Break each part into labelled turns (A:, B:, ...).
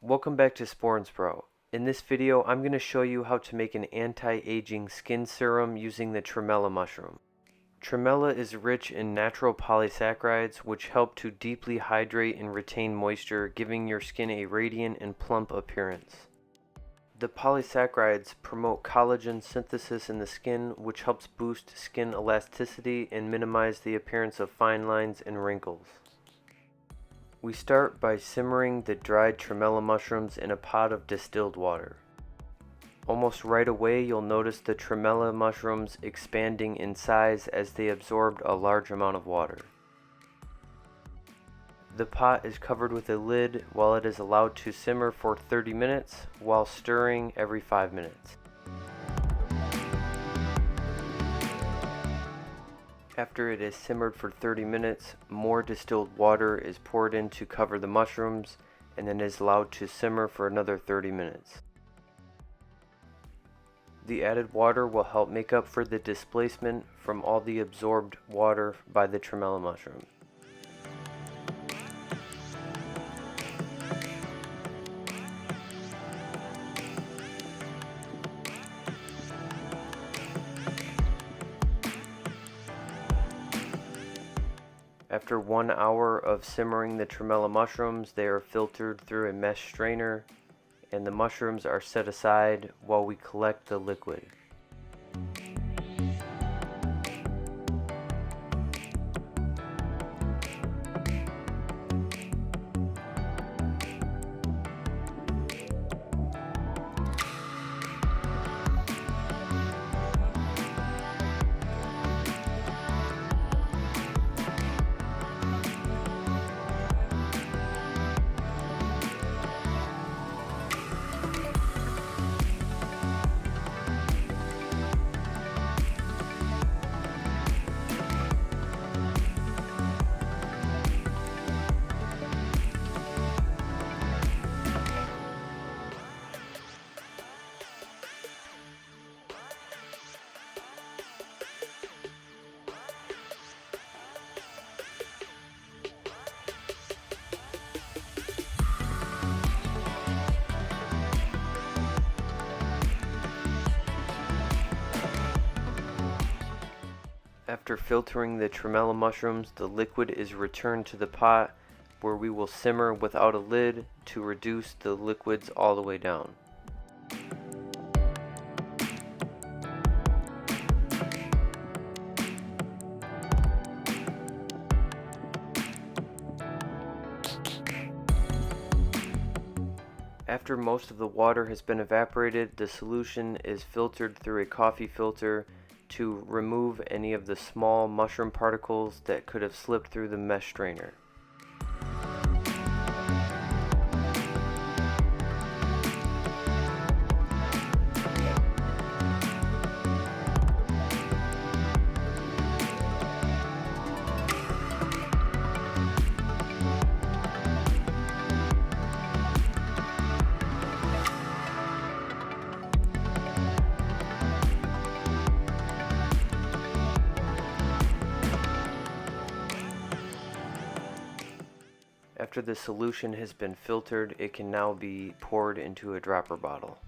A: Welcome back to Spore & Pro. In this video, I'm going to show you how to make an anti-aging skin serum using the Tremella mushroom. Tremella is rich in natural polysaccharides which help to deeply hydrate and retain moisture, giving your skin a radiant and plump appearance. The polysaccharides promote collagen synthesis in the skin, which helps boost skin elasticity and minimize the appearance of fine lines and wrinkles. We start by simmering the dried Tremella mushrooms in a pot of distilled water. Almost right away you'll notice the Tremella mushrooms expanding in size as they absorbed a large amount of water. The pot is covered with a lid while it is allowed to simmer for 30 minutes while stirring every 5 minutes. After it is simmered for 30 minutes, more distilled water is poured in to cover the mushrooms and then is allowed to simmer for another 30 minutes. The added water will help make up for the displacement from all the absorbed water by the Tremella mushroom. After 1 hour of simmering the Tremella mushrooms, they are filtered through a mesh strainer, and the mushrooms are set aside while we collect the liquid. After filtering the Tremella mushrooms, the liquid is returned to the pot where we will simmer without a lid to reduce the liquids all the way down. After most of the water has been evaporated, the solution is filtered through a coffee filter to remove any of the small mushroom particles that could have slipped through the mesh strainer. After the solution has been filtered, it can now be poured into a dropper bottle.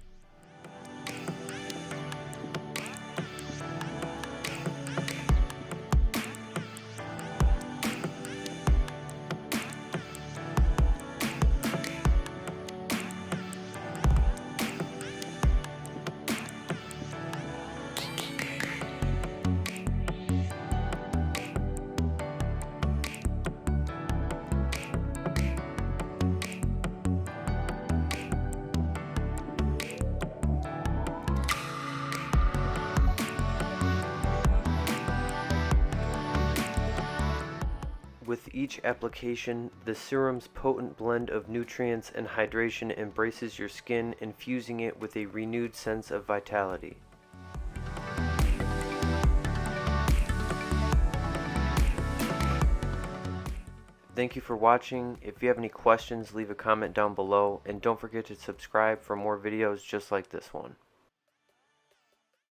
A: With each application, the serum's potent blend of nutrients and hydration embraces your skin, infusing it with a renewed sense of vitality. Thank you for watching. If you have any questions, leave a comment down below, and don't forget to subscribe for more videos just like this one.